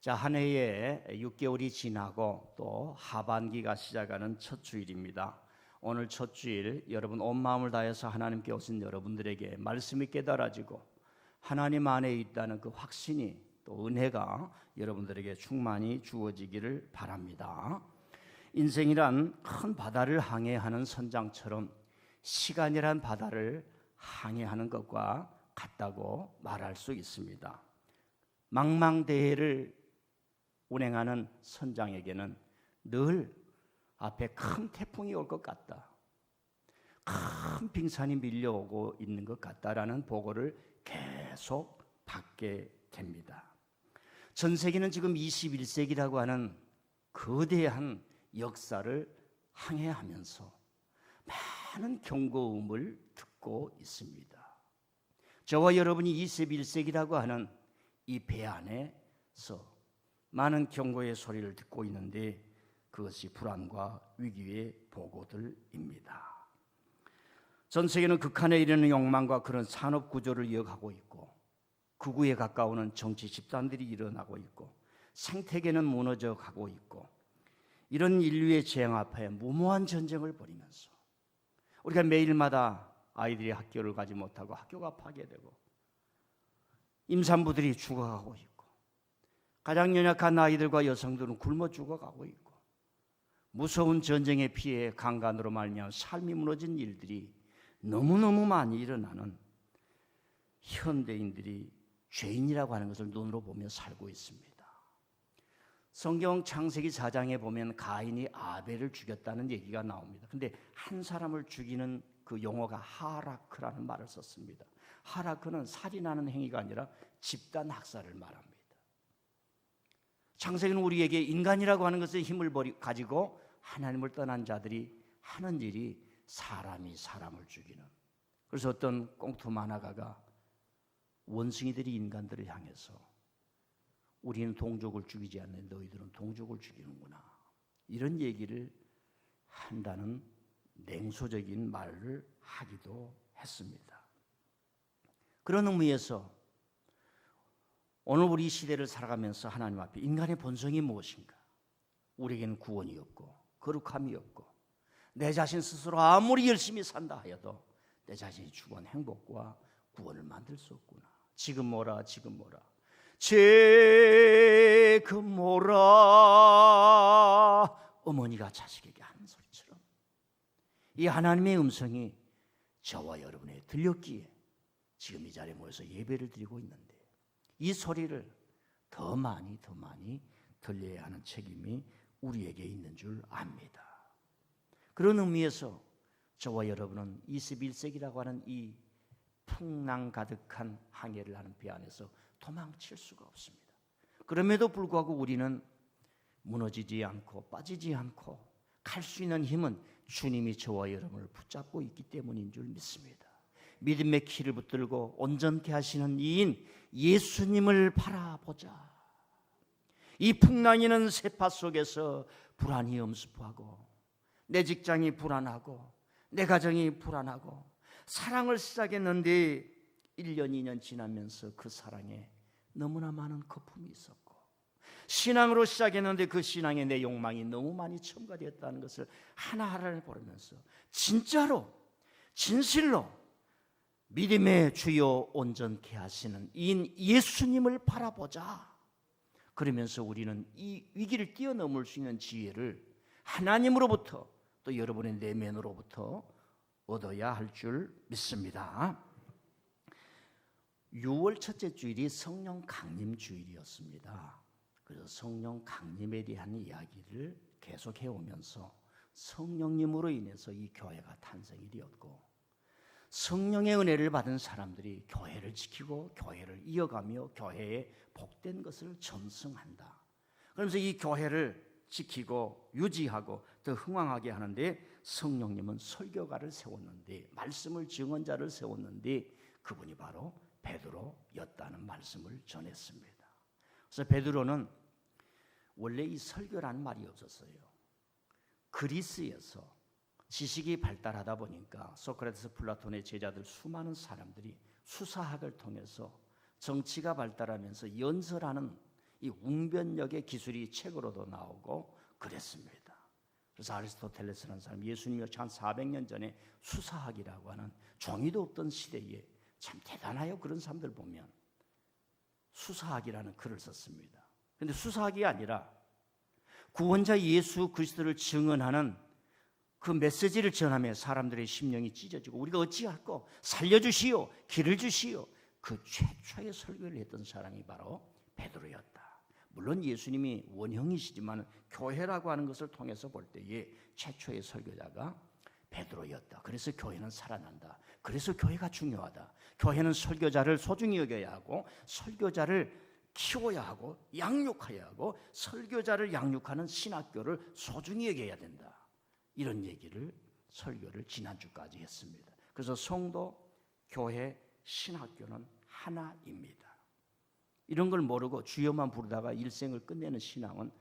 자, 한 해에 6개월이 지나고 또 하반기가 시작하는 첫 주일입니다. 오늘 첫 주일 여러분 온 마음을 다해서 하나님께 오신 여러분들에게 말씀이 깨달아지고 하나님 안에 있다는 그 확신이 또 은혜가 여러분들에게 충만히 주어지기를 바랍니다. 인생이란 큰 바다를 항해하는 선장처럼 시간이란 바다를 항해하는 것과 같다고 말할 수 있습니다. 망망대해를 운행하는 선장에게는 늘 앞에 큰 태풍이 올 것 같다, 큰 빙산이 밀려오고 있는 것 같다라는 보고를 계속 받게 됩니다. 전 세계는 지금 21세기라고 하는 거대한 역사를 항해하면서 많은 경고음을 듣고 있습니다. 저와 여러분이 21세기라고 하는 이 배 안에서 많은 경고의 소리를 듣고 있는데 그것이 불안과 위기의 보고들입니다. 전 세계는 극한에 이르는 욕망과 그런 산업 구조를 이어가고 있고 극우에 가까우는 정치 집단들이 일어나고 있고 생태계는 무너져 가고 있고 이런 인류의 재앙 앞에 무모한 전쟁을 벌이면서 우리가 매일마다 아이들이 학교를 가지 못하고 학교가 파괴되고 임산부들이 죽어가고 있고 가장 연약한 아이들과 여성들은 굶어 죽어가고 있고 무서운 전쟁의 피해 강간으로 말미암아 삶이 무너진 일들이 너무너무 많이 일어나는 현대인들이 죄인이라고 하는 것을 눈으로 보며 살고 있습니다. 성경 창세기 4장에 보면 가인이 아벨을 죽였다는 얘기가 나옵니다. 근데 한 사람을 죽이는 그 용어가 하라크라는 말을 썼습니다. 하라크는 살인하는 행위가 아니라 집단 학살을 말합니다. 창세기는 우리에게 인간이라고 하는 것의 힘을 가지고 하나님을 떠난 자들이 하는 일이 사람이 사람을 죽이는, 그래서 어떤 꽁트 만화가가 원숭이들이 인간들을 향해서 우리는 동족을 죽이지 않는 너희들은 동족을 죽이는구나, 이런 얘기를 한다는 냉소적인 말을 하기도 했습니다. 그런 의미에서 오늘 우리 시대를 살아가면서 하나님 앞에 인간의 본성이 무엇인가? 우리에게는 구원이 없고 거룩함이 없고 내 자신 스스로 아무리 열심히 산다 하여도 내 자신이 추구한 행복과 구원을 만들 수 없구나. 지금 뭐라 지금 뭐라 지금 뭐라 어머니가 자식에게 하는 소리처럼 이 하나님의 음성이 저와 여러분에 들렸기에 지금 이 자리에 모여서 예배를 드리고 있는데 이 소리를 더 많이 들려야 하는 책임이 우리에게 있는 줄 압니다. 그런 의미에서 저와 여러분은 21세기라고 하는 이 풍랑 가득한 항해를 하는 배 안에서 도망칠 수가 없습니다. 그럼에도 불구하고 우리는 무너지지 않고 빠지지 않고 갈 수 있는 힘은 주님이 저와 여러분을 붙잡고 있기 때문인 줄 믿습니다. 믿음의 키를 붙들고 온전케 하시는 이인 예수님을 바라보자. 이 풍랑이는 세파 속에서 불안이 엄습하고 내 직장이 불안하고 내 가정이 불안하고 사랑을 시작했는데 1년 2년 지나면서 그 사랑에 너무나 많은 거품이 있었고 신앙으로 시작했는데 그 신앙에 내 욕망이 너무 많이 첨가되었다는 것을 하나하나를 보면서 진짜로 진실로 믿음의 주요 온전케 하시는 이인 예수님을 바라보자. 그러면서 우리는 이 위기를 뛰어넘을 수 있는 지혜를 하나님으로부터 또 여러분의 내면으로부터 얻어야 할 줄 믿습니다. 6월 첫째 주일이 성령 강림 주일이었습니다. 그래서 성령 강림에 대한 이야기를 계속해 오면서 성령님으로 인해서 이 교회가 탄생이 되었고 성령의 은혜를 받은 사람들이 교회를 지키고 교회를 이어가며 교회에 복된 것을 전승한다. 그러면서 이 교회를 지키고 유지하고 더 흥왕하게 하는데 성령님은 설교가를 세웠는데 말씀을 증언자를 세웠는데 그분이 바로 베드로였다는 말씀을 전했습니다. 그래서 베드로는 원래 이 설교라는 말이 없었어요. 그리스에서 지식이 발달하다 보니까 소크라테스, 플라톤의 제자들 수많은 사람들이 수사학을 통해서 정치가 발달하면서 연설하는 이 웅변역의 기술이 책으로도 나오고 그랬습니다. 그래서 아리스토텔레스라는 사람, 예수님이 한 400년 전에 수사학이라고 하는 종이도 없던 시대에 참 대단해요. 그런 사람들 보면 수사학이라는 글을 썼습니다. 그런데 수사학이 아니라 구원자 예수 그리스도를 증언하는 그 메시지를 전하며 사람들의 심령이 찢어지고 우리가 어찌할꼬 살려주시오, 길을 주시오. 그 최초의 설교를 했던 사람이 바로 베드로였다. 물론 예수님이 원형이시지만 교회라고 하는 것을 통해서 볼 때에 최초의 설교자가 베드로였다. 그래서 교회는 살아난다. 그래서 교회가 중요하다. 교회는 설교자를 소중히 여겨야 하고 설교자를 키워야 하고 양육해야 하고 설교자를 양육하는 신학교를 소중히 여겨야 된다. 이런 얘기를 설교를 지난주까지 했습니다. 그래서 성도, 교회, 신학교는 하나입니다. 이런 걸 모르고 주여만 부르다가 일생을 끝내는 신앙은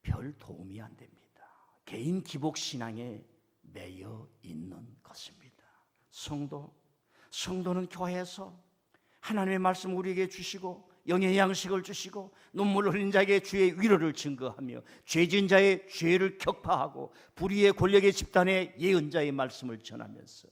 별 도움이 안 됩니다. 개인 기복 신앙에 매여 있는 것입니다. 성도는 교회에서 하나님의 말씀 우리에게 주시고 영의 양식을 주시고 눈물 흘린 자에게 주의 위로를 증거하며 죄진 자의 죄를 격파하고 불의의 권력의 집단에 예언자의 말씀을 전하면서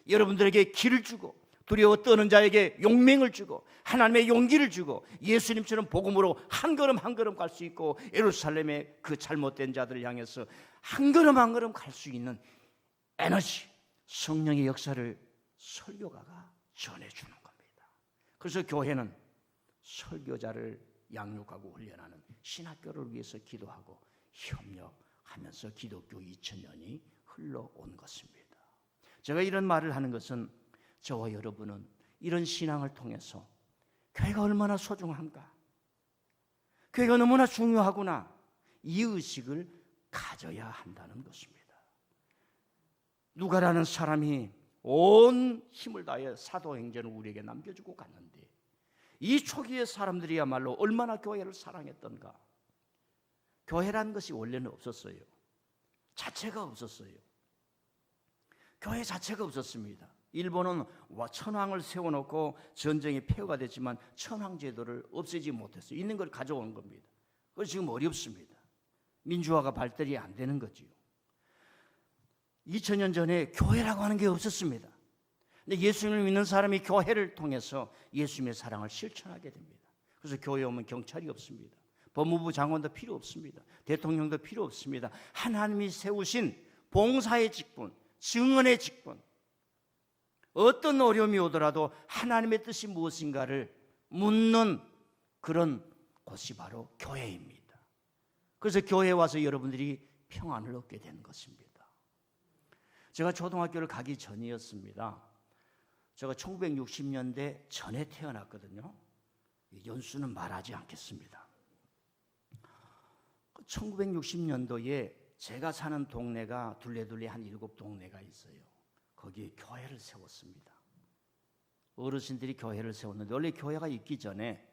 여러분들에게 길을 주고 두려워 떠는 자에게 용맹을 주고 하나님의 용기를 주고 예수님처럼 복음으로 한 걸음 한 걸음 갈 수 있고 예루살렘의 그 잘못된 자들을 향해서 한 걸음 한 걸음 갈 수 있는 에너지, 성령의 역사를 설교가가 전해주는 겁니다. 그래서 교회는 설교자를 양육하고 훈련하는 신학교를 위해서 기도하고 협력하면서 기독교 2000년이 흘러온 것입니다. 제가 이런 말을 하는 것은 저와 여러분은 이런 신앙을 통해서 교회가 얼마나 소중한가, 교회가 너무나 중요하구나, 이 의식을 가져야 한다는 것입니다. 누가라는 사람이 온 힘을 다해 사도행전을 우리에게 남겨주고 갔는데 이 초기의 사람들이야말로 얼마나 교회를 사랑했던가. 교회라는 것이 원래는 없었어요. 자체가 없었어요. 교회 자체가 없었습니다. 일본은 천황을 세워놓고 전쟁의 폐허가 됐지만 천황제도를 없애지 못했어요. 있는 걸 가져온 겁니다. 그래서 지금 어렵습니다. 민주화가 발달이 안 되는 거지요. 2000년 전에 교회라고 하는 게 없었습니다. 근데 예수님을 믿는 사람이 교회를 통해서 예수님의 사랑을 실천하게 됩니다. 그래서 교회 오면 경찰이 없습니다. 법무부 장관도 필요 없습니다. 대통령도 필요 없습니다. 하나님이 세우신 봉사의 직분, 증언의 직분, 어떤 어려움이 오더라도 하나님의 뜻이 무엇인가를 묻는 그런 곳이 바로 교회입니다. 그래서 교회에 와서 여러분들이 평안을 얻게 되는 것입니다. 제가 초등학교를 가기 전이었습니다. 제가 1960년대 전에 태어났거든요. 연수는 말하지 않겠습니다. 1960년도에 제가 사는 동네가 둘레둘레 한 7동네가 있어요. 거기에 교회를 세웠습니다. 어르신들이 교회를 세웠는데 원래 교회가 있기 전에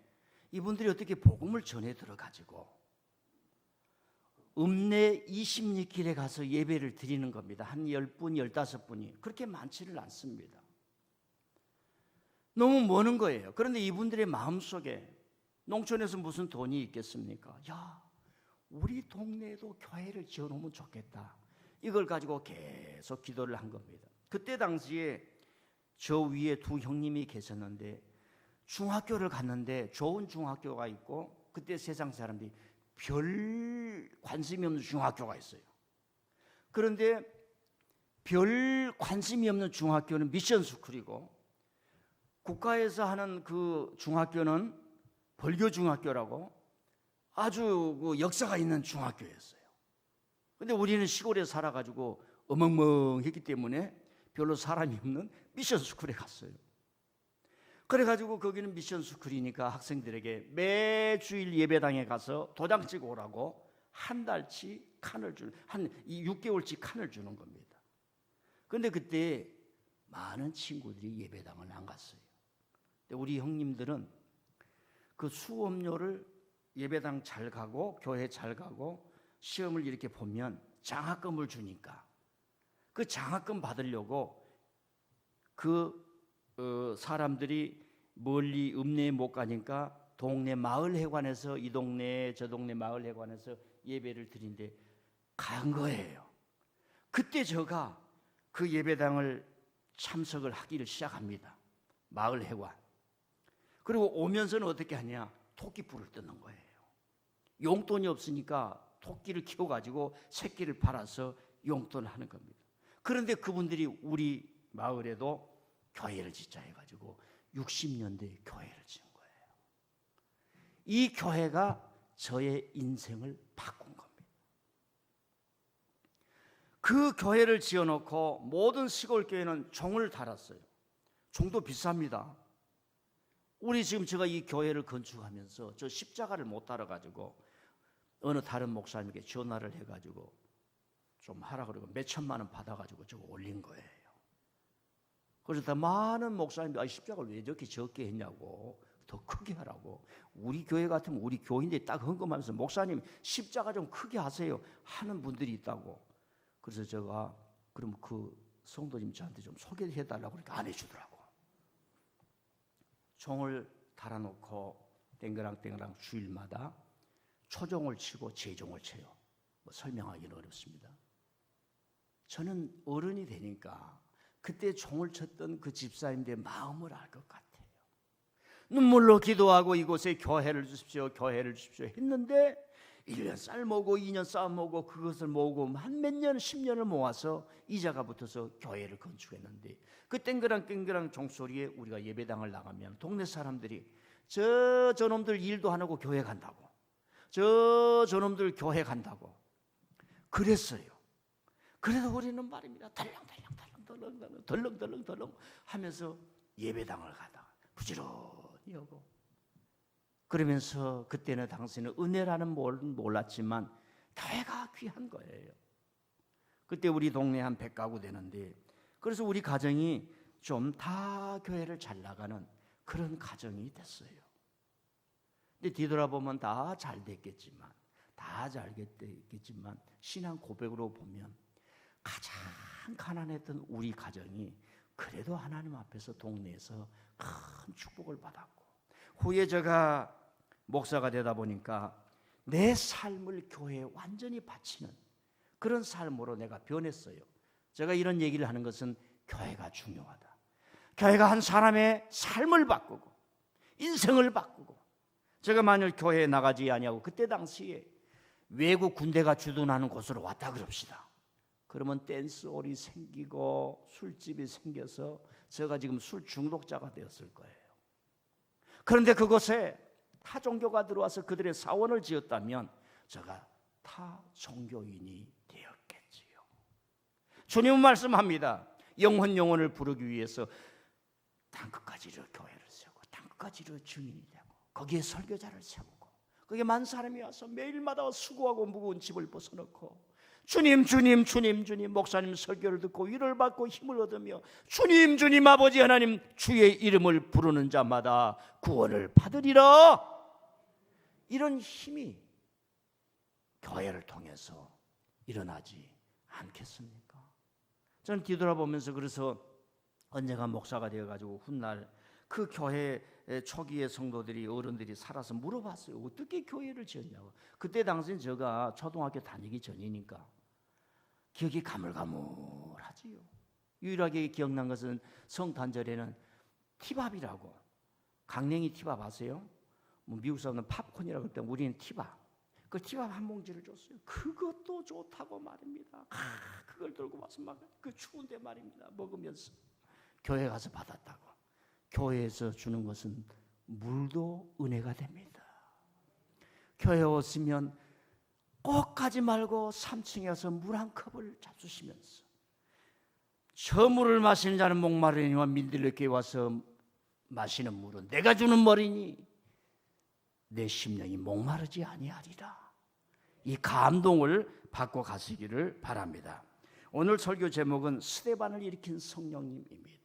이분들이 어떻게 복음을 전해 들어가지고 읍내 20리길에 가서 예배를 드리는 겁니다. 한 10분, 15분이. 그렇게 많지를 않습니다. 너무 머는 거예요. 그런데 이분들의 마음속에 농촌에서 무슨 돈이 있겠습니까? 야, 우리 동네에도 교회를 지어놓으면 좋겠다. 이걸 가지고 계속 기도를 한 겁니다. 그때 당시에 저 위에 두 형님이 계셨는데 중학교를 갔는데 좋은 중학교가 있고 그때 세상 사람들이 별 관심이 없는 중학교가 있어요. 그런데 별 관심이 없는 중학교는 미션 스쿨이고 국가에서 하는 그 중학교는 벌교 중학교라고 아주 그 역사가 있는 중학교였어요. 그런데 우리는 시골에 살아가지고 어멍멍했기 때문에 별로 사람이 없는 미션 스쿨에 갔어요. 그래가지고 거기는 미션 스쿨이니까 학생들에게 매주일 예배당에 가서 도장 찍어 오라고 한 달치 칸을 주는, 한 6개월치 칸을 주는 겁니다. 그런데 그때 많은 친구들이 예배당을 안 갔어요. 우리 형님들은 그 수업료를 예배당 잘 가고 교회 잘 가고 시험을 이렇게 보면 장학금을 주니까 그 장학금 받으려고 그 사람들이 멀리 읍내에 못 가니까 동네 마을회관에서 이 동네 저 동네 마을회관에서 예배를 드린데 간 거예요. 그때 제가 그 예배당을 참석을 하기를 시작합니다. 마을회관. 그리고 오면서는 어떻게 하냐? 토끼불을 뜯는 거예요. 용돈이 없으니까 토끼를 키워가지고 새끼를 팔아서 용돈을 하는 겁니다. 그런데 그분들이 우리 마을에도 교회를 짓자 해가지고 60년대에 교회를 지은 거예요. 이 교회가 저의 인생을 바꾼 겁니다. 그 교회를 지어놓고 모든 시골 교회는 종을 달았어요. 종도 비쌉니다. 우리 지금 제가 이 교회를 건축하면서 저 십자가를 못 달아가지고 어느 다른 목사님께 전화를 해가지고 좀 하라 그러고 몇 천만 원 받아가지고 저거 올린 거예요. 그래서 많은 목사님들이 십자가를 왜 저렇게 적게 했냐고, 더 크게 하라고. 우리 교회 같으면 우리 교인들이 딱 헌금하면서 목사님 십자가 좀 크게 하세요 하는 분들이 있다고. 그래서 제가 그럼 그 성도님 저한테 좀 소개해달라고 그러니까 안 해주더라고. 종을 달아놓고 땡그랑땡그랑 주일마다 초종을 치고 재종을 쳐요. 뭐 설명하기는 어렵습니다. 저는 어른이 되니까 그때 종을 쳤던 그 집사님들의 마음을 알 것 같아요. 눈물로 기도하고 이곳에 교회를 주십시오, 교회를 주십시오 했는데 1년 쌀 모으고 2년 쌀 모으고 그것을 모으고 한 몇 년, 10년을 모아서 이자가 붙어서 교회를 건축했는데 그 땡그랑 종소리에 우리가 예배당을 나가면 동네 사람들이 저놈들 일도 안 하고 교회 간다고, 저놈들 교회 간다고 그랬어요. 그래도 우리는 말입니다. 덜렁덜렁 하면서 예배당을 가다가 부지런히 오고, 그러면서 그때는 당시에는 은혜라는 몰랐지만 교회가 귀한 거예요. 그때 우리 동네 한 100가구 되는데, 그래서 우리 가정이 좀 다 교회를 잘 나가는 그런 가정이 됐어요. 근데 뒤돌아보면 다 잘 됐겠지만 신앙 고백으로 보면 가장 가난했던 우리 가정이 그래도 하나님 앞에서 동네에서 큰 축복을 받았고, 후에 제가 목사가 되다 보니까 내 삶을 교회에 완전히 바치는 그런 삶으로 내가 변했어요. 제가 이런 얘기를 하는 것은 교회가 중요하다. 교회가 한 사람의 삶을 바꾸고 인생을 바꾸고, 제가 만일 교회에 나가지 아니하고 그때 당시에 외국 군대가 주둔하는 곳으로 왔다 그럽시다. 그러면 댄스홀이 생기고 술집이 생겨서 제가 지금 술 중독자가 되었을 거예요. 그런데 그곳에 타 종교가 들어와서 그들의 사원을 지었다면 제가 타 종교인이 되었겠지요. 주님은 말씀합니다. 영혼을 부르기 위해서 땅끝까지로 교회를 세우고 땅끝까지로 증인이 되고 거기에 설교자를 세우고 거기에 많은 사람이 와서 매일마다 수고하고 무거운 집을 벗어놓고 주님 목사님 설교를 듣고 위로를 받고 힘을 얻으며 주님 아버지 하나님 주의 이름을 부르는 자마다 구원을 받으리라, 이런 힘이 교회를 통해서 일어나지 않겠습니까? 저는 뒤돌아보면서 그래서 언젠가 목사가 되어가지고 훗날 그 교회 초기의 성도들이 어른들이 살아서 물어봤어요. 어떻게 교회를 지었냐고. 그때 당시엔 제가 초등학교 다니기 전이니까 기억이 가물가물하지요. 유일하게 기억난 것은 성탄절에는 티밥이라고, 강냉이 티밥 아세요? 뭐 미국 사람은 팝콘이라고 했더니 우리는 티밥. 그 티밥 한 봉지를 줬어요. 그것도 좋다고 말입니다. 그걸 들고 와서 막 그 추운데 말입니다. 먹으면서 교회 가서 받았다고. 교회에서 주는 것은 물도 은혜가 됩니다. 교회 오시면 꼭 가지 말고 3층에 가서 물 한 컵을 잡수시면서 저 물을 마시는 자는 목마르니와 민들레교에 와서 마시는 물은 내가 주는 머리니 내 심령이 목마르지 아니하리라. 이 감동을 받고 가시기를 바랍니다. 오늘 설교 제목은 스데반을 일으킨 성령님입니다.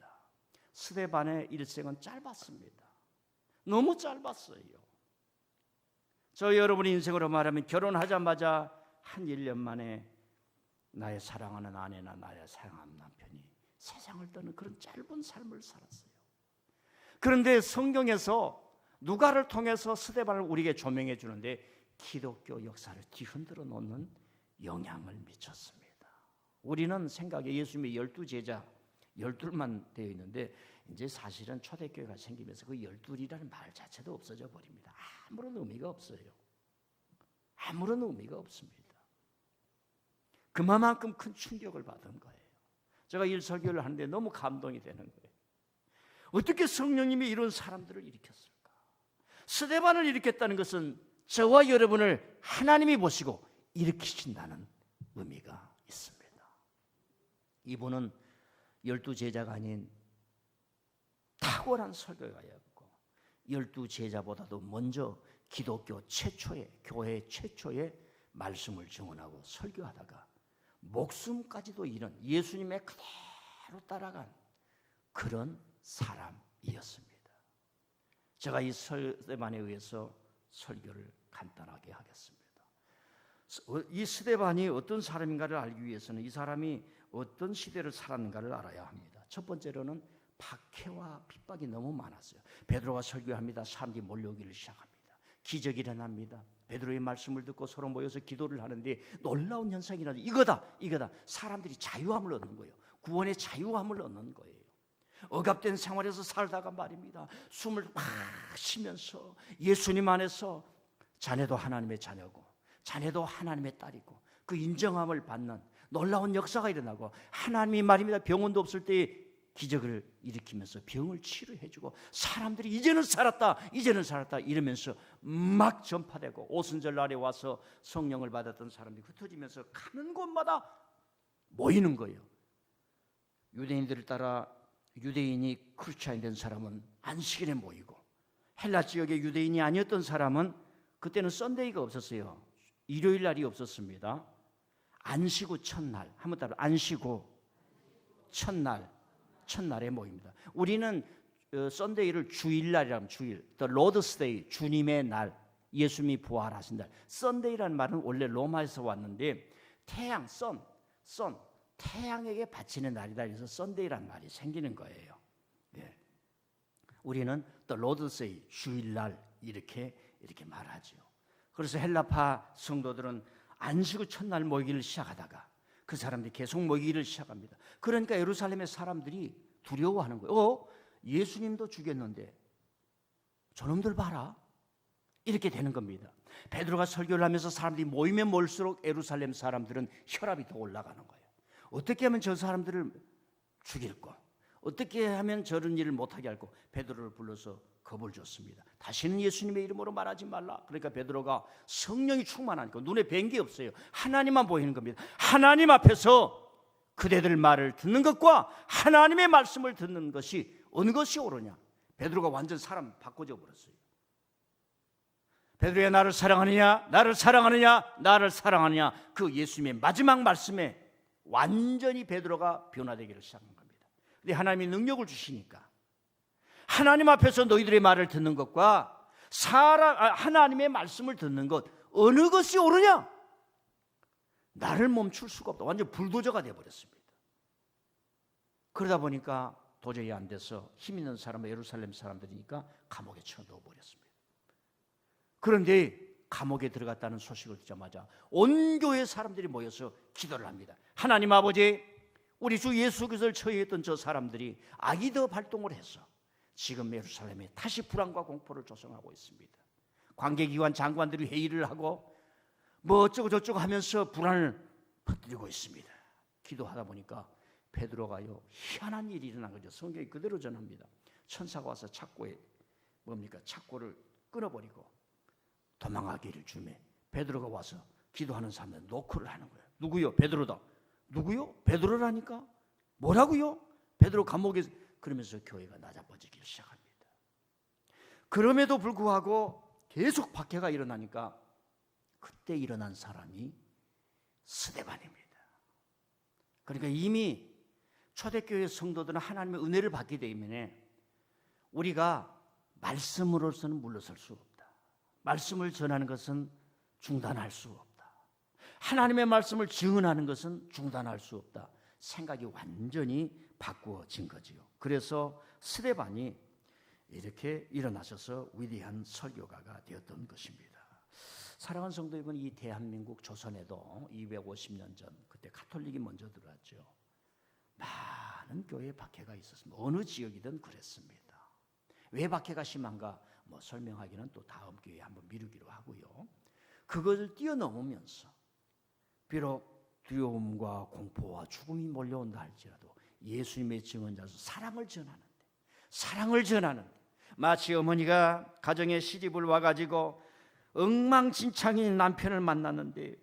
스데반의 일생은 짧았습니다. 너무 짧았어요. 저 여러분의 인생으로 말하면 결혼하자마자 한 1년 만에 나의 사랑하는 아내나 나의 사랑하는 남편이 세상을 떠는 그런 짧은 삶을 살았어요. 그런데 성경에서 누가를 통해서 스데반을 우리에게 조명해 주는데 기독교 역사를 뒤흔들어 놓는 영향을 미쳤습니다. 우리는 생각에 예수님의 12제자 12만 되어 있는데 이제 사실은 초대교회가 생기면서 그 12이라는 말 자체도 없어져 버립니다. 아무런 의미가 없어요. 아무런 의미가 없습니다. 그만큼 큰 충격을 받은 거예요. 제가 일설교를 하는데 너무 감동이 되는 거예요. 어떻게 성령님이 이런 사람들을 일으켰을까? 스데반을 일으켰다는 것은 저와 여러분을 하나님이 보시고 일으키신다는 의미가 있습니다. 이분은 12제자가 아닌 탁월한 설교가였고 12제자보다도 먼저 기독교 최초의 교회 최초의 말씀을 증언하고 설교하다가 목숨까지도 잃은 예수님의 그대로 따라간 그런 사람이었습니다. 제가 이 스데반에 의해서 설교를 간단하게 하겠습니다. 이 스데반이 어떤 사람인가를 알기 위해서는 이 사람이 어떤 시대를 살았는가를 알아야 합니다. 첫 번째로는 박해와 핍박이 너무 많았어요. 베드로가 설교합니다. 사람들이 몰려오기를 시작합니다. 기적이 일어납니다. 베드로의 말씀을 듣고 서로 모여서 기도를 하는데 놀라운 현상이 일어나죠. 이거다. 사람들이 자유함을 얻는 거예요. 구원의 자유함을 얻는 거예요. 억압된 생활에서 살다가 말입니다. 숨을 막 쉬면서 예수님 안에서 자네도 하나님의 자녀고 자네도 하나님의 딸이고 그 인정함을 받는 놀라운 역사가 일어나고 하나님이 말입니다. 병원도 없을 때 기적을 일으키면서 병을 치료해주고 사람들이 이제는 살았다 이러면서 막 전파되고 오순절날에 와서 성령을 받았던 사람들이 흩어지면서 가는 곳마다 모이는 거예요. 유대인들을 따라 유대인이 크리스찬이 된 사람은 안식일에 모이고 헬라 지역의 유대인이 아니었던 사람은 그때는 썬데이가 없었어요. 일요일 날이 없었습니다. 안식 후 첫날, 한번 따라 안식 후 첫날에 모입니다. 우리는 썬데이를 주일날이라고 하면 주일, The Lord's Day, 주님의 날, 예수님이 부활하신 날. 썬데이라는 말은 원래 로마에서 왔는데 태양, 선, 태양에게 바치는 날이다. 그래서 썬데이라는 말이 생기는 거예요. 예. 우리는 The Lord's Day, 주일날 이렇게 말하죠. 그래서 헬라파 성도들은 안식 후 첫날 모이기를 시작하다가 그 사람들이 계속 모이기를 시작합니다. 그러니까 예루살렘의 사람들이 두려워하는 거예요. 예수님도 죽였는데 저놈들 봐라. 이렇게 되는 겁니다. 베드로가 설교를 하면서 사람들이 모이면 모일수록 예루살렘 사람들은 혈압이 더 올라가는 거예요. 어떻게 하면 저 사람들을 죽일까? 어떻게 하면 저런 일을 못하게 할까? 베드로를 불러서 겁을 줬습니다. 다시는 예수님의 이름으로 말하지 말라. 그러니까 베드로가 성령이 충만하니까 눈에 뵌 게 없어요. 하나님만 보이는 겁니다. 하나님 앞에서 그대들 말을 듣는 것과 하나님의 말씀을 듣는 것이 어느 것이 옳으냐? 베드로가 완전 사람 바꿔져 버렸어요. 베드로야 나를 사랑하느냐? 나를 사랑하느냐? 그 예수님의 마지막 말씀에 완전히 베드로가 변화되기를 시작한 겁니다. 근데 하나님이 능력을 주시니까 하나님 앞에서 너희들의 말을 듣는 것과 하나님의 말씀을 듣는 것 어느 것이 옳으냐? 나를 멈출 수가 없다. 완전 불도저가 되어버렸습니다. 그러다 보니까 도저히 안 돼서 힘 있는 사람은 예루살렘 사람들이니까 감옥에 쳐넣어버렸습니다. 그런데 감옥에 들어갔다는 소식을 듣자마자 온 교회 사람들이 모여서 기도를 합니다. 하나님 아버지, 우리 주 예수 그리스도를 처해했던 저 사람들이 악의더 발동을 해서 지금 예루살렘에 다시 불안과 공포를 조성하고 있습니다. 관계기관 장관들이 회의를 하고 뭐 어쩌고 저쩌고 하면서 불안을 퍼뜨리고 있습니다. 기도하다 보니까 베드로가요 희한한 일이 일어난 거죠. 성경이 그대로 전합니다. 천사가 와서 착고를 끊어버리고 도망가기를 주매 베드로가 와서 기도하는 사람들 노크를 하는 거예요. 누구요? 베드로다. 누구요? 베드로라니까. 뭐라고요? 베드로 감옥에. 그러면서 교회가 낮아버리기 시작합니다. 그럼에도 불구하고 계속 박해가 일어나니까 그때 일어난 사람이 스데반입니다. 그러니까 이미 초대교회 성도들은 하나님의 은혜를 받기 때문에 우리가 말씀으로서는 물러설 수 없다. 말씀을 전하는 것은 중단할 수 없다. 하나님의 말씀을 증언하는 것은 중단할 수 없다. 생각이 완전히 바꾸어진 거지요. 그래서 스데반이 이렇게 일어나셔서 위대한 설교가가 되었던 것입니다. 사랑하는 성도 여러분, 이 대한민국 조선에도 250년 전 그때 가톨릭이 먼저 들어왔죠. 많은 교회에 박해가 있었습니다. 어느 지역이든 그랬습니다. 왜 박해가 심한가 설명하기는 또 다음 기회에 한번 미루기로 하고요. 그것을 뛰어넘으면서 비록 두려움과 공포와 죽음이 몰려온다 할지라도 예수님의 증언자로서 사랑을 전하는데 마치 어머니가 가정에 시집을 와가지고 엉망진창인 남편을 만났는데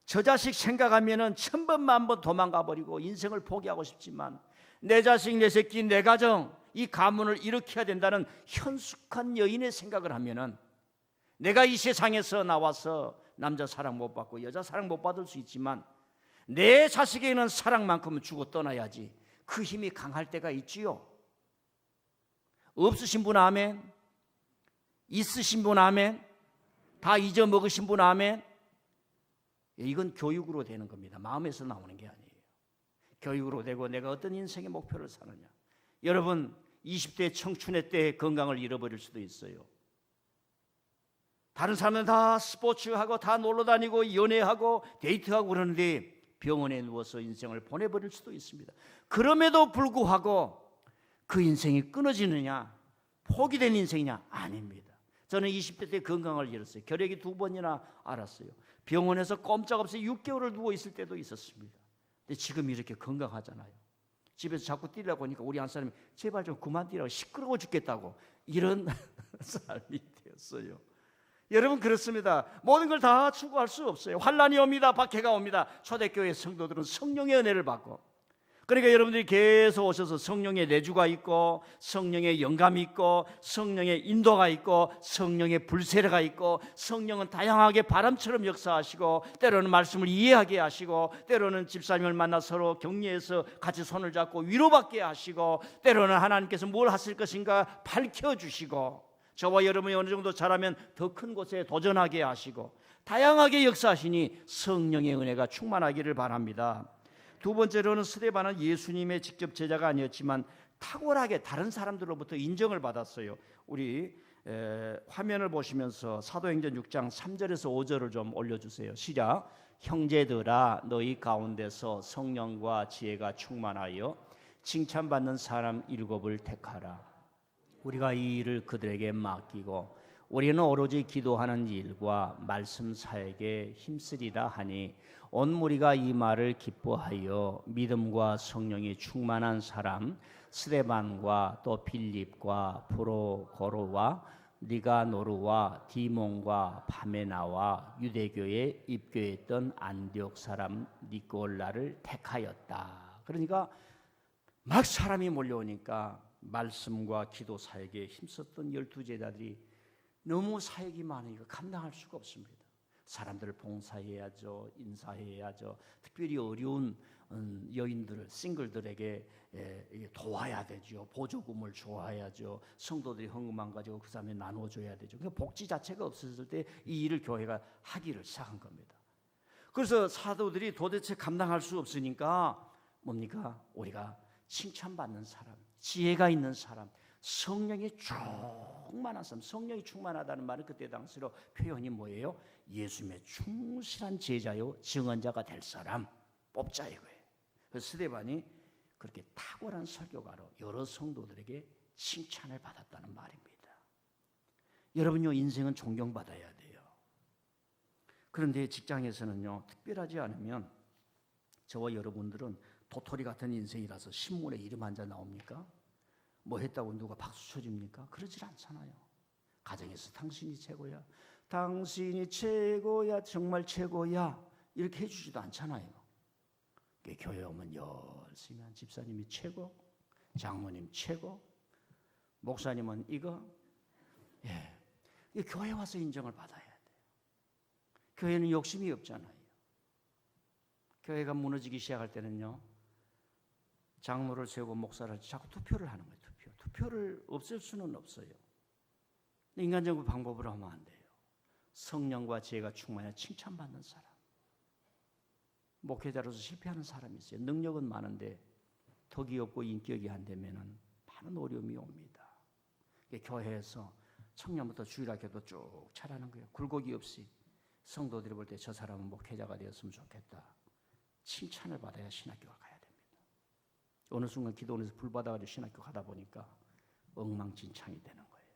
저 자식 생각하면은 천번 만번 도망가 버리고 인생을 포기하고 싶지만 내 자식 내 새끼 내 가정 이 가문을 일으켜야 된다는 현숙한 여인의 생각을 하면은 내가 이 세상에서 나와서 남자 사랑 못 받고 여자 사랑 못 받을 수 있지만 내 자식에게는 사랑만큼은 주고 떠나야지, 그 힘이 강할 때가 있지요. 없으신 분 아멘, 있으신 분 아멘, 다 잊어먹으신 분 아멘. 이건 교육으로 되는 겁니다. 마음에서 나오는 게 아니에요. 교육으로 되고 내가 어떤 인생의 목표를 사느냐. 여러분 20대 청춘의 때 건강을 잃어버릴 수도 있어요. 다른 사람은 다 스포츠하고 다 놀러다니고 연애하고 데이트하고 그러는데 병원에 누워서 인생을 보내버릴 수도 있습니다. 그럼에도 불구하고 그 인생이 끊어지느냐, 포기된 인생이냐? 아닙니다. 저는 20대 때 건강을 잃었어요. 결핵이 2번이나 앓았어요. 병원에서 꼼짝없이 6개월을 누워있을 때도 있었습니다. 근데 지금 이렇게 건강하잖아요. 집에서 자꾸 뛰려고 하니까 우리 한 사람이 제발 좀 그만 뛰라고, 시끄러워 죽겠다고, 이런 삶이 되었어요. 여러분 그렇습니다. 모든 걸 다 추구할 수 없어요. 환난이 옵니다. 박해가 옵니다. 초대교회 성도들은 성령의 은혜를 받고, 그러니까 여러분들이 계속 오셔서 성령의 내주가 있고 성령의 영감이 있고 성령의 인도가 있고 성령의 불세례가 있고, 성령은 다양하게 바람처럼 역사하시고 때로는 말씀을 이해하게 하시고 때로는 집사님을 만나 서로 격려해서 같이 손을 잡고 위로받게 하시고 때로는 하나님께서 뭘 하실 것인가 밝혀주시고 저와 여러분이 어느 정도 잘하면 더 큰 곳에 도전하게 하시고 다양하게 역사하시니 성령의 은혜가 충만하기를 바랍니다. 두 번째로는 스데반은 예수님의 직접 제자가 아니었지만 탁월하게 다른 사람들로부터 인정을 받았어요. 우리 화면을 보시면서 사도행전 6장 3절에서 5절을 좀 올려주세요. 시작. 형제들아 너희 가운데서 성령과 지혜가 충만하여 칭찬받는 사람 7을 택하라. 우리가 이 일을 그들에게 맡기고 우리는 오로지 기도하는 일과 말씀 사역에 힘쓰리라 하니 온 무리가 이 말을 기뻐하여 믿음과 성령이 충만한 사람 스데반과 또 빌립과 프로고로와 니가노르와 디몬과 바메나와 유대교에 입교했던 안디옥 사람 니콜라를 택하였다. 그러니까 막 사람이 몰려오니까 말씀과 기도 사역에 힘썼던 12제자들이 너무 사역이 많으니까 감당할 수가 없습니다. 사람들을 봉사해야죠, 인사해야죠. 특별히 어려운 여인들을, 싱글들에게 도와야 되죠. 보조금을 줘야죠. 성도들이 헌금만 가지고 그 사람에 나눠줘야 되죠. 그러니까 복지 자체가 없었을 때 이 일을 교회가 하기를 시작한 겁니다. 그래서 사도들이 도대체 감당할 수 없으니까 뭡니까? 우리가 칭찬받는 사람, 지혜가 있는 사람, 성령이 충만한 사람. 성령이 충만하다는 말은 그때 당시로 표현이 뭐예요? 예수님의 충실한 제자요 증언자가 될 사람 뽑자 이거예요. 그래서 스데반이 그렇게 탁월한 설교가로 여러 성도들에게 칭찬을 받았다는 말입니다. 여러분요, 인생은 존경받아야 돼요. 그런데 직장에서는요, 특별하지 않으면 저와 여러분들은 도토리 같은 인생이라서 신문에 이름 한 자 나옵니까? 뭐 했다고 누가 박수 쳐줍니까? 그러질 않잖아요. 가정에서 당신이 최고야, 당신이 최고야, 정말 최고야 이렇게 해주지도 않잖아요. 교회 오면 열심히 한 집사님이 최고, 장모님 최고, 목사님은 이거. 교회 와서 인정을 받아야 돼요. 교회는 욕심이 없잖아요. 교회가 무너지기 시작할 때는요, 장로를 세우고 목사를 자꾸 투표를 하는 거예요. 투표를 없앨 수는 없어요. 인간적인 방법으로 하면 안 돼요. 성령과 지혜가 충만해 칭찬받는 사람. 목회자로서 실패하는 사람이 있어요. 능력은 많은데 덕이 없고 인격이 안 되면은 많은 어려움이 옵니다. 교회에서 청년부터 주일학교도 쭉 차라는 거예요. 굴곡이 없이 성도들이 볼 때 저 사람은 목회자가 되었으면 좋겠다. 칭찬을 받아야 신학교가 가야 됩니다. 어느 순간 기도원에서 불받아가지고 신학교 가다 보니까 엉망진창이 되는 거예요.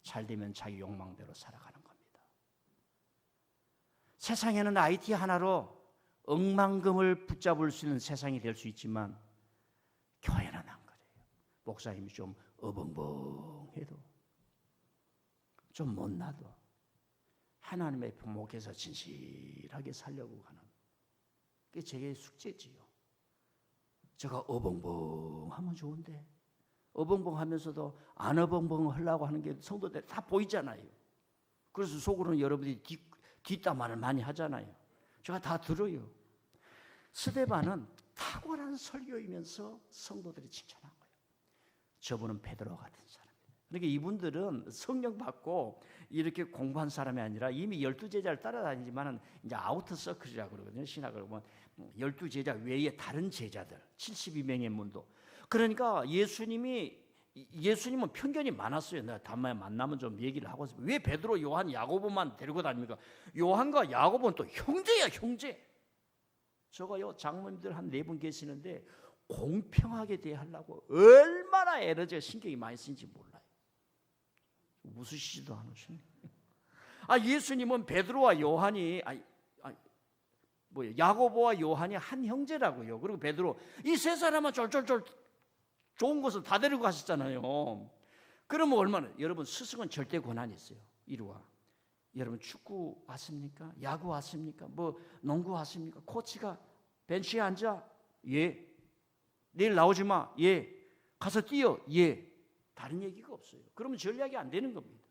잘 되면 자기 욕망대로 살아가는 겁니다. 세상에는 IT 하나로 억만금을 붙잡을 수 있는 세상이 될 수 있지만 교회는 안 그래요. 목사님이 좀 어벙벙해도 좀 못나도 하나님의 목에서 진실하게 살려고 하는 그게 제게 숙제지요. 제가 어벙벙하면 좋은데 어벙벙하면서도 안 어벙벙하려고 하는 게 성도들 다 보이잖아요. 그래서 속으로는 여러분들이 뒷담화를 많이 하잖아요. 제가 다 들어요. 스데반은 탁월한 설교이면서 성도들이 칭찬한 거예요. 저분은 베드로 같은 사람이에요. 그러니까 이분들은 성령 받고 이렇게 공부한 사람이 아니라 이미 12제자를 따라다니지만은 이제 아우터 서클이라고 그러거든요. 신학을 보면 12제자 외에 다른 제자들 72명의 문도. 그러니까 예수님은 편견이 많았어요. 내가 다음에 만나면 좀 얘기를 하고 있어요. 왜 베드로, 요한, 야고보만 데리고 다닙니까? 요한과 야고보는 또 형제야, 형제. 저가요 장모님들 한 4분 계시는데 공평하게 대하려고 얼마나 에너지가 신경이 많이 쓰는지 몰라요. 웃으시지도 않으시네. 예수님은 베드로와 요한이 야고보와 요한이 한 형제라고요. 그리고 베드로 이 세 사람은 쫄쫄쫄 좋은 곳을 다 데리고 가셨잖아요. 그러면 얼마나 여러분 스승은 절대 권한이 있어요. 이리 와. 여러분 축구 왔습니까? 야구 왔습니까? 농구 왔습니까? 코치가 벤치에 앉아? 예. 내일 나오지 마? 예. 가서 뛰어? 예. 다른 얘기가 없어요. 그러면 전략이 안 되는 겁니다.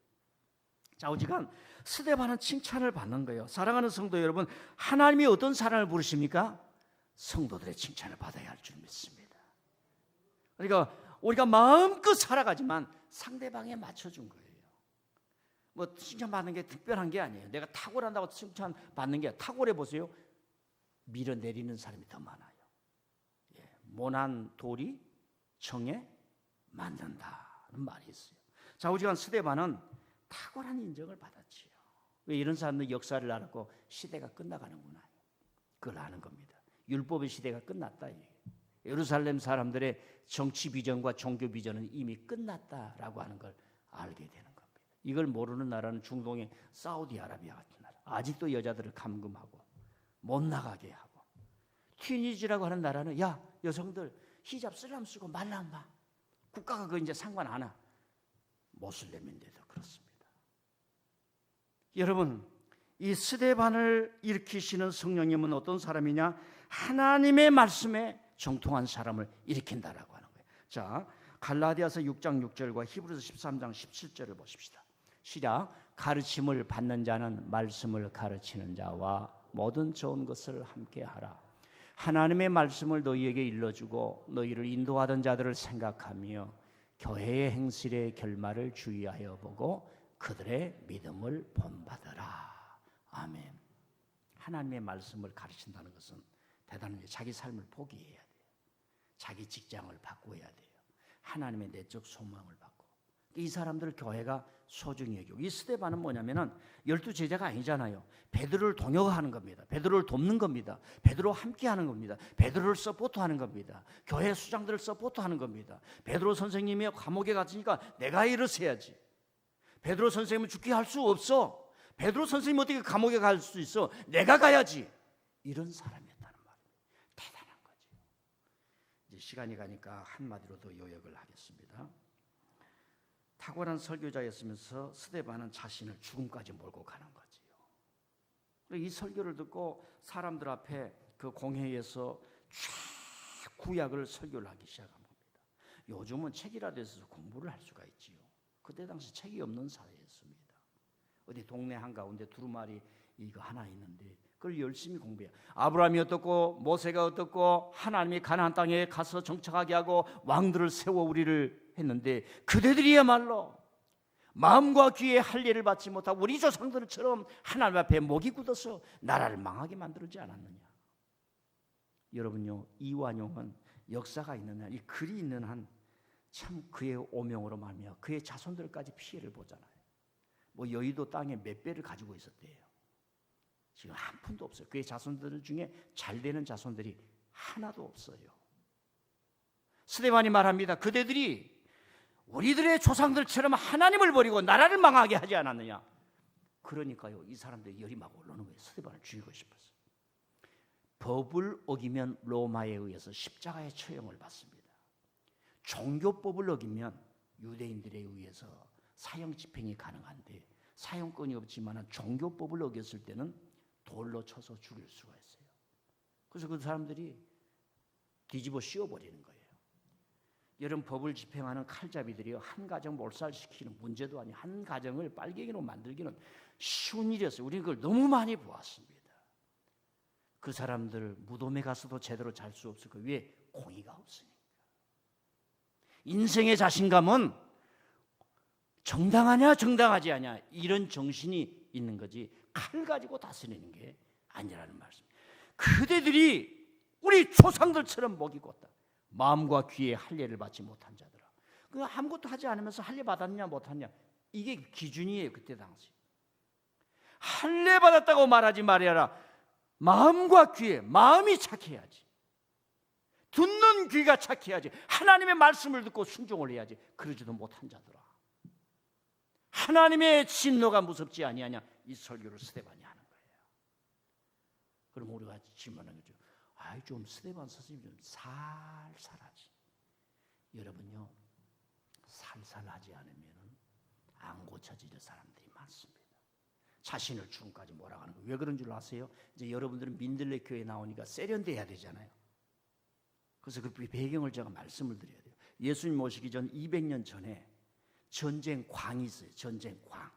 자, 오지간 스데반은 칭찬을 받는 거예요. 사랑하는 성도 여러분, 하나님이 어떤 사랑을 부르십니까? 성도들의 칭찬을 받아야 할 줄 믿습니다. 그러니까 우리가 마음껏 살아가지만 상대방에 맞춰준 거예요. 칭찬받는 게 특별한 게 아니에요. 내가 탁월한다고 칭찬받는 게 탁월해 보세요. 밀어내리는 사람이 더 많아요. 모난 돌이 청에 맞는다는 말이 있어요. 자, 오지간 스데반은 탁월한 인정을 받았지요. 왜 이런 사람들 역사를 알았고 시대가 끝나가는구나. 그걸 아는 겁니다. 율법의 시대가 끝났다. 예루살렘 사람들의 정치 비전과 종교 비전은 이미 끝났다라고 하는 걸 알게 되는 겁니다. 이걸 모르는 나라는 중동의 사우디아라비아 같은 나라. 아직도 여자들을 감금하고 못 나가게 하고, 튀니지라고 하는 나라는 야 여성들 히잡 쓰려면 쓰고 말라면 봐. 국가가 그거 이제 상관 안 해. 모슬렘인데도 그렇습니다. 여러분, 이 스데반을 일으키시는 성령님은 어떤 사람이냐? 하나님의 말씀에 정통한 사람을 일으킨다라고 하는 거예요. 자, 갈라디아서 6장 6절과 히브리서 13장 17절을 보십시다. 시작. 가르침을 받는 자는 말씀을 가르치는 자와 모든 좋은 것을 함께 하라. 하나님의 말씀을 너희에게 일러주고 너희를 인도하던 자들을 생각하며 교회의 행실의 결말을 주의하여 보고 그들의 믿음을 본받아라. 아멘. 하나님의 말씀을 가르친다는 것은 대단한 게 자기 삶을 포기해야 돼요. 자기 직장을 바꾸어야 돼요. 하나님의 내적 소망을 바꾸고. 이 사람들 교회가 소중히 여기고, 이 스데반은 뭐냐면은 12제자가 아니잖아요. 베드로를 동역하는 겁니다. 베드로를 돕는 겁니다. 베드로와 함께하는 겁니다. 베드로를 서포트하는 겁니다. 교회 수장들을 서포트하는 겁니다. 베드로 선생님이 감옥에 갇으니까 내가 일을 해야지. 베드로 선생님은 죽게 할 수 없어. 베드로 선생님 어떻게 감옥에 갈 수 있어? 내가 가야지. 이런 사람이었다는 말입니다. 대단한 거죠. 이제 시간이 가니까 한마디로 더 요약을 하겠습니다. 탁월한 설교자였으면서 스데반은 자신을 죽음까지 몰고 가는 거지요. 이 설교를 듣고 사람들 앞에 그 공회에서 쫙 구약을 설교를 하기 시작한 겁니다. 요즘은 책이라도 있어서 공부를 할 수가 있지요. 그때 당시 책이 없는 사회였습니다. 어디 동네 한가운데 두루마리 이거 하나 있는데 그걸 열심히 공부해요. 아브라함이 어떻고 모세가 어떻고 하나님이 가나안 땅에 가서 정착하게 하고 왕들을 세워 우리를 했는데 그대들이야말로 마음과 귀에 할례를 받지 못하고 우리 조상들처럼 하나님 앞에 목이 굳어서 나라를 망하게 만들지 않았느냐. 여러분요, 이완용은 역사가 있는 한, 이 글이 있는 한 참 그의 오명으로 말미암아 그의 자손들까지 피해를 보잖아요. 뭐 여의도 땅에 몇 배를 가지고 있었대요. 지금 한 푼도 없어요. 그의 자손들 중에 잘 되는 자손들이 하나도 없어요. 스데반이 말합니다. 그대들이 우리들의 조상들처럼 하나님을 버리고 나라를 망하게 하지 않았느냐. 그러니까요, 이 사람들이 열이 막 올라오는 거예요. 스데반을 죽이고 싶어서. 법을 어기면 로마에 의해서 십자가의 처형을 받습니다. 종교법을 어기면 유대인들에 의해서 사형 집행이 가능한데 사형권이 없지만 종교법을 어겼을 때는 돌로 쳐서 죽일 수가 있어요. 그래서 그 사람들이 뒤집어 씌워버리는 거예요. 여러분, 법을 집행하는 칼잡이들이요, 한 가정 몰살시키는 문제도 아니고 한 가정을 빨갱이로 만들기는 쉬운 일이었어요. 우리는 그걸 너무 많이 보았습니다. 그 사람들 무덤에 가서도 제대로 잘 수 없을 거예요. 왜? 공의가 없으니까. 인생의 자신감은 정당하냐 정당하지 않냐 이런 정신이 있는 거지 칼 가지고 다스리는 게 아니라는 말씀입니다. 그대들이 우리 조상들처럼 목이 곧다 마음과 귀에 할례를 받지 못한 자들아. 그 아무것도 하지 않으면서 할례 받았냐 못했냐 이게 기준이에요. 그때 당시 할례 받았다고 말하지 말아라. 마음과 귀에 마음이 착해야지. 듣는 귀가 착해야지. 하나님의 말씀을 듣고 순종을 해야지. 그러지도 못한 자들아. 하나님의 진노가 무섭지 아니하냐. 이 설교를 스데반이 하는 거예요. 그럼 우리가 질문하는 거죠. 아이 좀 스데반 선생님 좀 살살하지. 여러분요, 살살하지 않으면 안 고쳐지는 사람들이 많습니다. 자신을 죽음까지 몰아가는 거예요. 왜 그런 줄 아세요? 이제 여러분들은 민들레 교회에 나오니까 세련돼야 되잖아요. 그래서 그 배경을 제가 말씀을 드려야 돼요. 예수님 오시기 전 200년 전에 전쟁 광이 있어요. 전쟁 광.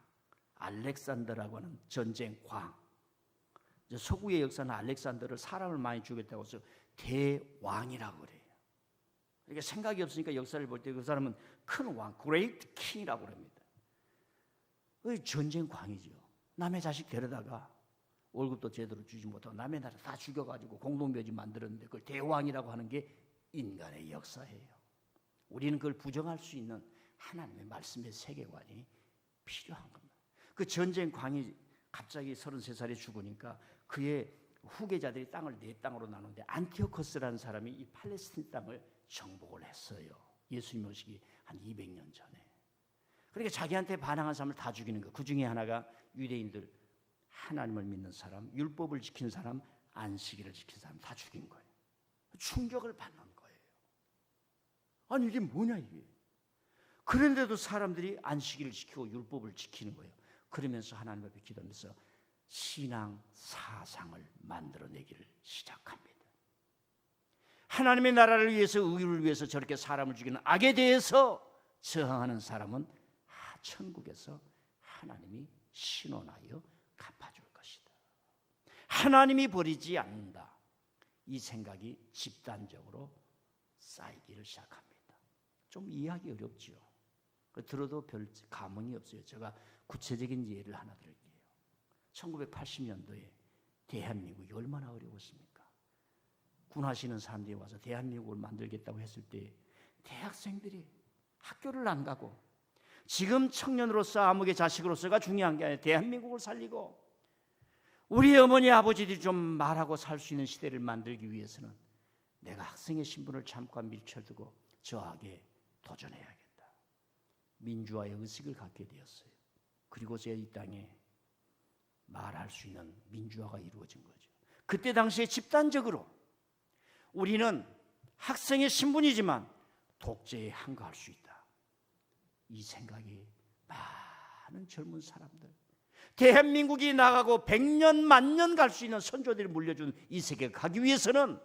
알렉산더라고 하는 전쟁 광. 서구의 역사는 알렉산더를 사람을 많이 죽였다고 해서 대왕이라고 그래요. 그러니까 생각이 없으니까 역사를 볼 때 그 사람은 큰 왕, 그레이트 킹이라고 합니다. 전쟁 광이죠. 남의 자식 데려다가 월급도 제대로 주지 못하고 남의 나라 다 죽여가지고 공동묘지 만들었는데 그걸 대왕이라고 하는 게 인간의 역사예요. 우리는 그걸 부정할 수 있는 하나님의 말씀의 세계관이 필요한 겁니다. 그 전쟁 광이 갑자기 33살에 죽으니까 그의 후계자들이 땅을 네 땅으로 나누는데 안티오코스라는 사람이 이 팔레스틴 땅을 정복을 했어요. 예수님 오시기 한 200년 전에. 그러니까 자기한테 반항한 사람을 다 죽이는 거예요. 그 중에 하나가 유대인들, 하나님을 믿는 사람, 율법을 지키는 사람, 안식일을 지키는 사람 다 죽인 거예요. 충격을 받는 거예요. 아니 이게 뭐냐 이게. 그런데도 사람들이 안식일을 지키고 율법을 지키는 거예요. 그러면서 하나님 앞에 기도하면서 신앙 사상을 만들어내기를 시작합니다. 하나님의 나라를 위해서, 의를 위해서 저렇게 사람을 죽이는 악에 대해서 저항하는 사람은 천국에서 하나님이 신원하여 갚아줄 것이다. 하나님이 버리지 않는다. 이 생각이 집단적으로 쌓이기를 시작합니다. 좀 이해하기 어렵죠. 들어도 별 감흥이 없어요. 제가 구체적인 예를 하나 드릴게요. 1980년도에 대한민국이 얼마나 어려웠습니까? 군하시는 사람들이 와서 대한민국을 만들겠다고 했을 때 대학생들이 학교를 안 가고 지금 청년으로서 아무개 자식으로서가 중요한 게 아니라 대한민국을 살리고 우리 어머니 아버지들이 좀 말하고 살 수 있는 시대를 만들기 위해서는 내가 학생의 신분을 잠깐 밀쳐두고 저 악에 도전해야겠다. 민주화의 의식을 갖게 되었어요. 그리고 제 이 땅에 말할 수 있는 민주화가 이루어진 거죠. 그때 당시에 집단적으로 우리는 학생의 신분이지만 독재에 항거할 수 있다. 이 생각이 많은 젊은 사람들, 대한민국이 나가고 100년 만년 갈 수 있는 선조들이 물려준 이 세계에 가기 위해서는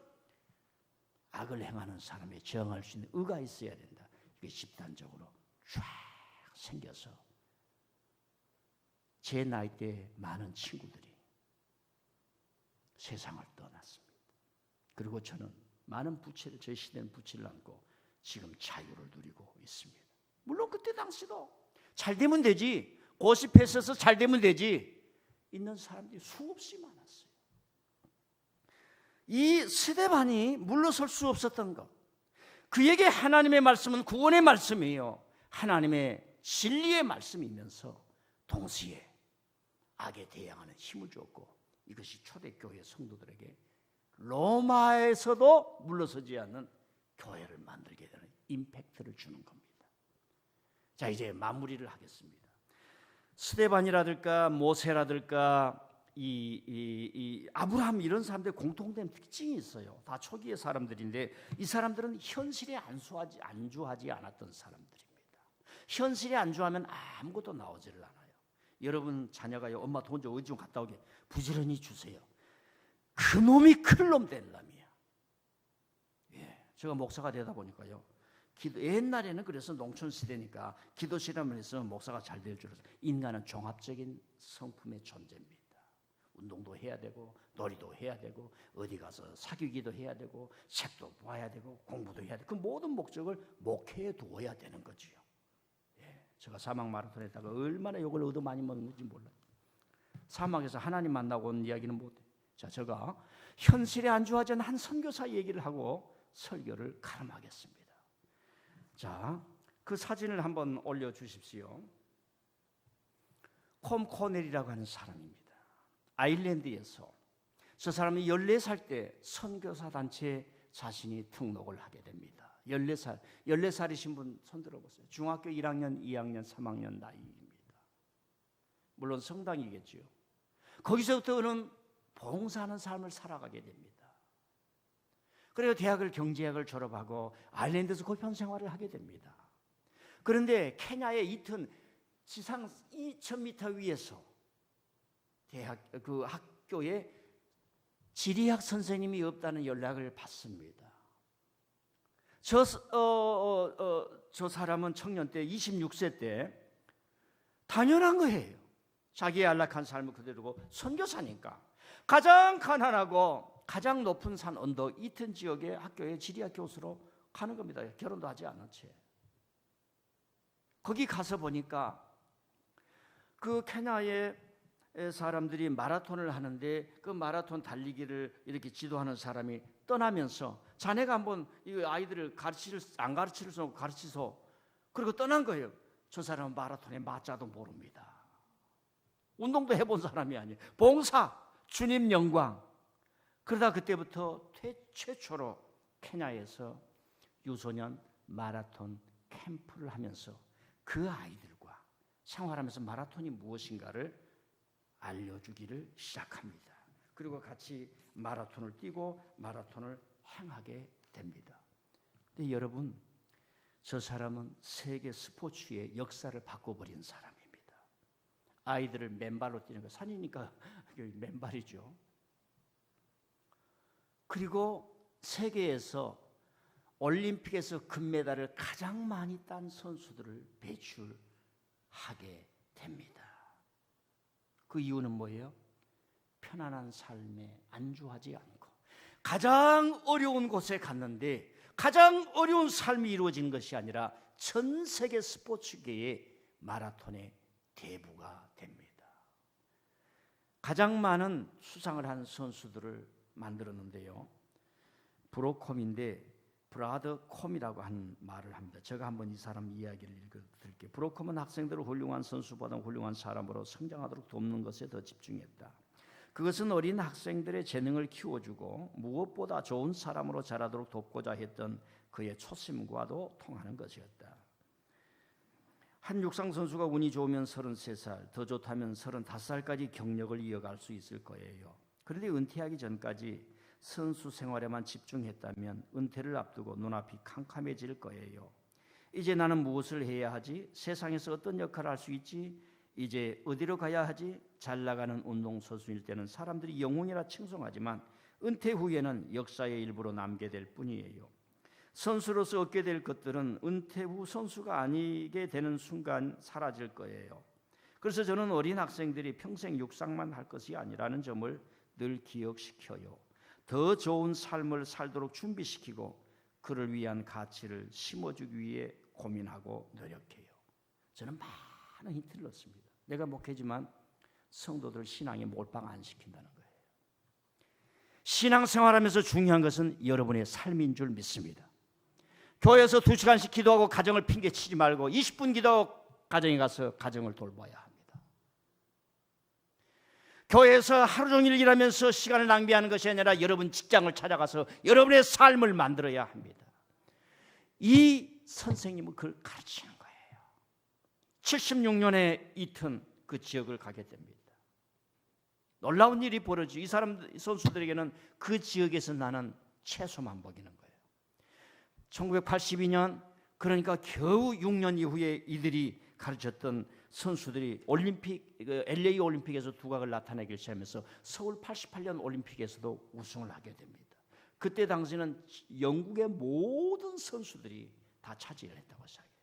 악을 행하는 사람에 저항할 수 있는 의가 있어야 된다. 이게 집단적으로 쫙 생겨서 제 나이 때 많은 친구들이 세상을 떠났습니다. 그리고 저는 많은 부채를, 제 시대는 부채를 안고 지금 자유를 누리고 있습니다. 물론 그때 당시도 잘 되면 되지, 고시패스에서 잘 되면 되지 있는 사람들이 수없이 많았어요. 이 스데반이 물러설 수 없었던 것, 그에게 하나님의 말씀은 구원의 말씀이에요. 하나님의 진리의 말씀이면서 동시에 악에 대항하는 힘을 주었고, 이것이 초대교회 성도들에게 로마에서도 물러서지 않는 교회를 만들게 되는 임팩트를 주는 겁니다. 자, 이제 마무리를 하겠습니다. 스데반이라든가 모세라든가 이 아브라함 이런 사람들의 공통된 특징이 있어요. 다 초기의 사람들인데 이 사람들은 현실에 안주하지 않았던 사람들입니다. 현실에 안주하면 아무것도 나오지를 않아요. 여러분 자녀가요, 엄마 돈 좀 어디 좀 갔다 오게, 부지런히 주세요. 그 놈이 큰 놈 된 놈이야. 예, 제가 목사가 되다 보니까요, 옛날에는 그래서 농촌 시대니까 기도 실험을 했으면 목사가 잘 될 줄 알았어요. 인간은 종합적인 성품의 존재입니다. 운동도 해야 되고 놀이도 해야 되고 어디 가서 사귀기도 해야 되고 책도 봐야 되고 공부도 해야 되고 그 모든 목적을 목회에 두어야 되는 거지요. 예, 제가 사막 마라톤 했다가 얼마나 욕을 얻어 많이 먹는지 몰라요. 사막에서 하나님 만나고 온 이야기는 못해요. 자, 제가 현실에 안주하지 않은 한 선교사 얘기를 하고 설교를 가름하겠습니다. 자, 그 사진을 한번 올려주십시오. 콤 코넬이라고 하는 사람입니다. 아일랜드에서 저 사람이 14살 때 선교사 단체에 자신이 등록을 하게 됩니다. 14살이신 분 손 들어보세요. 중학교 1학년, 2학년, 3학년 나이입니다. 물론 성당이겠죠. 거기서부터는 봉사하는 삶을 살아가게 됩니다. 그리고 대학을 경제학을 졸업하고 아일랜드에서 고편 생활을 하게 됩니다. 그런데 케냐의 이튼 지상 2,000m 위에서 그 학교에 지리학 선생님이 없다는 연락을 받습니다. 저 사람은 청년 때 26세 때 당연한 거예요. 자기의 안락한 삶을 그대로고 선교사니까 가장 가난하고 가장 높은 산 언덕 이튼 지역의 학교에 지리학 교수로 가는 겁니다. 결혼도 하지 않은 채. 거기 가서 보니까 그 케냐의 사람들이 마라톤을 하는데 그 마라톤 달리기를 이렇게 지도하는 사람이 떠나면서 자네가 한번 이 아이들을 안 가르치소 그리고 떠난 거예요. 저 사람은 마라톤의 마자도 모릅니다. 운동도 해본 사람이 아니에요. 봉사, 주님 영광. 그러다 그때부터 최초로 케냐에서 유소년 마라톤 캠프를 하면서 그 아이들과 생활하면서 마라톤이 무엇인가를 알려주기를 시작합니다. 그리고 같이 마라톤을 뛰고 마라톤을 행하게 됩니다. 근데 여러분, 저 사람은 세계 스포츠의 역사를 바꿔버린 사람입니다. 아이들을 맨발로 뛰는 거, 산이니까 맨발이죠. 그리고 세계에서 올림픽에서 금메달을 가장 많이 딴 선수들을 배출하게 됩니다. 그 이유는 뭐예요? 편안한 삶에 안주하지 않고 가장 어려운 곳에 갔는데 가장 어려운 삶이 이루어진 것이 아니라 전 세계 스포츠계의 마라톤의 대부가 됩니다. 가장 많은 수상을 한 선수들을 만들었는데요. 브로콤인데 브라더콤이라고 하는 말을 합니다. 제가 한번 이 사람 이야기를 읽어드릴게요. 브로콤은 학생들을 훌륭한 선수보다 훌륭한 사람으로 성장하도록 돕는 것에 더 집중했다. 그것은 어린 학생들의 재능을 키워주고 무엇보다 좋은 사람으로 자라도록 돕고자 했던 그의 초심과도 통하는 것이었다. 한 육상 선수가 운이 좋으면 33살, 더 좋다면 35살까지 경력을 이어갈 수 있을 거예요. 그런데 은퇴하기 전까지 선수 생활에만 집중했다면 은퇴를 앞두고 눈앞이 캄캄해질 거예요. 이제 나는 무엇을 해야 하지? 세상에서 어떤 역할을 할 수 있지? 이제 어디로 가야 하지? 잘 나가는 운동선수일 때는 사람들이 영웅이라 칭송하지만 은퇴 후에는 역사의 일부로 남게 될 뿐이에요. 선수로서 얻게 될 것들은 은퇴 후 선수가 아니게 되는 순간 사라질 거예요. 그래서 저는 어린 학생들이 평생 육상만 할 것이 아니라는 점을 늘 기억시켜요. 더 좋은 삶을 살도록 준비시키고 그를 위한 가치를 심어주기 위해 고민하고 노력해요. 저는 많은 힌트를 얻습니다. 내가 목회지만 성도들 신앙에 몰빵 안 시킨다는 거예요. 신앙생활하면서 중요한 것은 여러분의 삶인 줄 믿습니다. 교회에서 2시간씩 기도하고 가정을 핑계치지 말고 20분 기도하고 가정에 가서 가정을 돌봐야 합니다. 교회에서 하루 종일 일하면서 시간을 낭비하는 것이 아니라 여러분 직장을 찾아가서 여러분의 삶을 만들어야 합니다. 이 선생님은 그걸 가르치는 거예요. 76년에 이튼 그 지역을 가게 됩니다. 놀라운 일이 벌어지죠. 이 선수들에게는 그 지역에서 나는 채소만 먹이는 거예요. 1982년, 그러니까 겨우 6년 이후에 이들이 가르쳤던 선수들이 올림픽, LA 올림픽에서 두각을 나타내길 시작하면서 서울 88년 올림픽에서도 우승을 하게 됩니다. 그때 당시는 영국의 모든 선수들이 다 차지를 했다고 생각해요.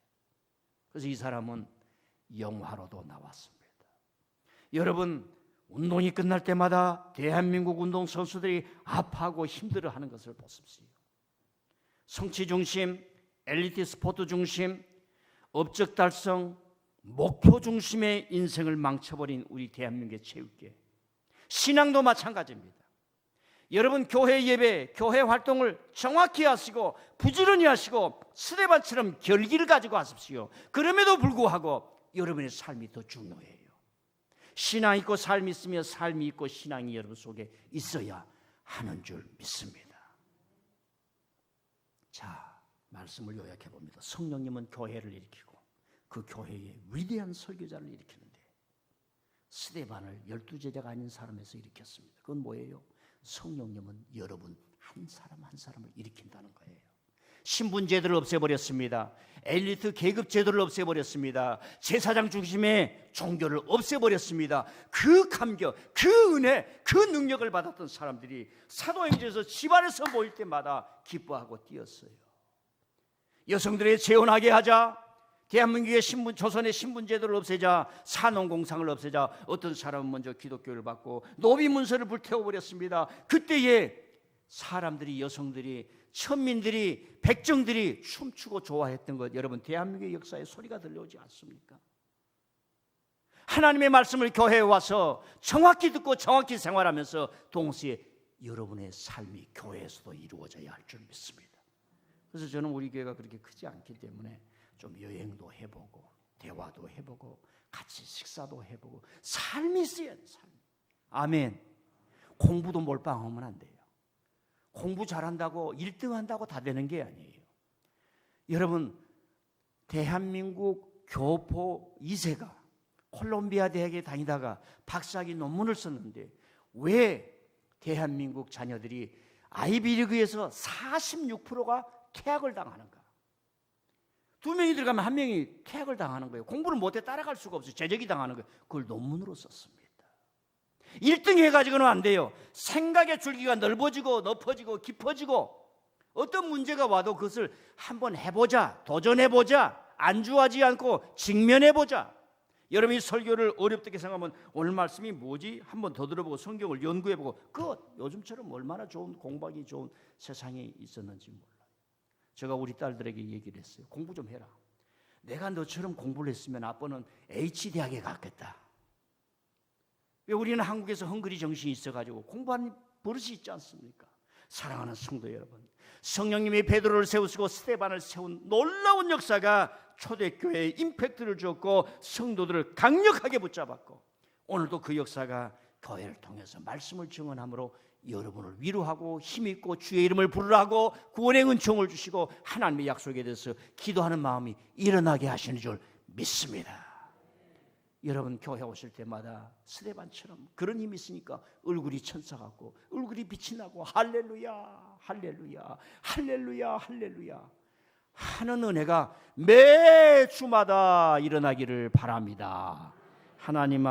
그래서 이 사람은 영화로도 나왔습니다. 여러분, 운동이 끝날 때마다 대한민국 운동 선수들이 아파하고 힘들어하는 것을 보십시오. 성취 중심, 엘리트 스포츠 중심, 업적 달성, 목표 중심의 인생을 망쳐버린 우리 대한민국의 체육계, 신앙도 마찬가지입니다. 여러분, 교회 예배, 교회 활동을 정확히 하시고 부지런히 하시고 스데반처럼 결기를 가지고 하십시오. 그럼에도 불구하고 여러분의 삶이 더 중요해요. 신앙 있고 삶이 있으며 삶이 있고 신앙이 여러분 속에 있어야 하는 줄 믿습니다. 자, 말씀을 요약해 봅니다. 성령님은 교회를 일으키고 그 교회에 위대한 설교자를 일으키는데 스데반을 12제자가 아닌 사람에서 일으켰습니다. 그건 뭐예요? 성령님은 여러분 한 사람 한 사람을 일으킨다는 거예요. 신분제도를 없애버렸습니다. 엘리트 계급 제도를 없애버렸습니다. 제사장 중심의 종교를 없애버렸습니다. 그 감격, 그 은혜, 그 능력을 받았던 사람들이 사도행전에서 집안에서 모일 때마다 기뻐하고 뛰었어요. 여성들의 재혼하게 하자, 대한민국의 조선의 신분제도를 없애자, 산업공상을 없애자, 어떤 사람은 먼저 기독교를 받고 노비문서를 불태워버렸습니다. 그때에 사람들이, 여성들이, 천민들이, 백정들이 춤추고 좋아했던 것, 여러분 대한민국의 역사에 소리가 들려오지 않습니까? 하나님의 말씀을 교회에 와서 정확히 듣고 정확히 생활하면서 동시에 여러분의 삶이 교회에서도 이루어져야 할 줄 믿습니다. 그래서 저는 우리 교회가 그렇게 크지 않기 때문에 좀 여행도 해보고 대화도 해보고 같이 식사도 해보고 삶이 있어야 돼요. 삶. 아멘. 공부도 몰빵하면 안 돼요. 공부 잘한다고 1등 한다고 다 되는 게 아니에요. 여러분, 대한민국 교포 2세가 콜롬비아 대학에 다니다가 박사학위 논문을 썼는데 왜 대한민국 자녀들이 아이비리그에서 46%가 퇴학을 당하는가? 2명이 들어가면 1명이 퇴학을 당하는 거예요. 공부를 못해 따라갈 수가 없어요. 제적이 당하는 거예요. 그걸 논문으로 썼습니다. 1등 해가지고는 안 돼요. 생각의 줄기가 넓어지고 높아지고 깊어지고 어떤 문제가 와도 그것을 한번 해보자, 도전해보자, 안주하지 않고 직면해보자. 여러분이 설교를 어렵게 생각하면 오늘 말씀이 뭐지? 한번 더 들어보고 성경을 연구해보고 끝! 요즘처럼 얼마나 좋은 공부하기 좋은 세상이 있었는지 몰라요. 제가 우리 딸들에게 얘기를 했어요. 공부 좀 해라. 내가 너처럼 공부를 했으면 아빠는 H대학에 갔겠다. 왜 우리는 한국에서 헝그리 정신이 있어가지고 공부하는 버릇이 있지 않습니까? 사랑하는 성도 여러분, 성령님이 베드로를 세우시고 스데반을 세운 놀라운 역사가 초대교회에 임팩트를 줬고 성도들을 강력하게 붙잡았고 오늘도 그 역사가 교회를 통해서 말씀을 증언함으로 여러분을 위로하고 힘있고 주의 이름을 부르라고 구원의 은총을 주시고 하나님의 약속에 대해서 기도하는 마음이 일어나게 하시는 줄 믿습니다. 여러분 교회 오실 때마다 스데반처럼 그런 힘이 있으니까 얼굴이 천사 같고 얼굴이 빛이 나고 할렐루야 할렐루야 할렐루야 할렐루야 하는 은혜가 매 주마다 일어나기를 바랍니다. 하나님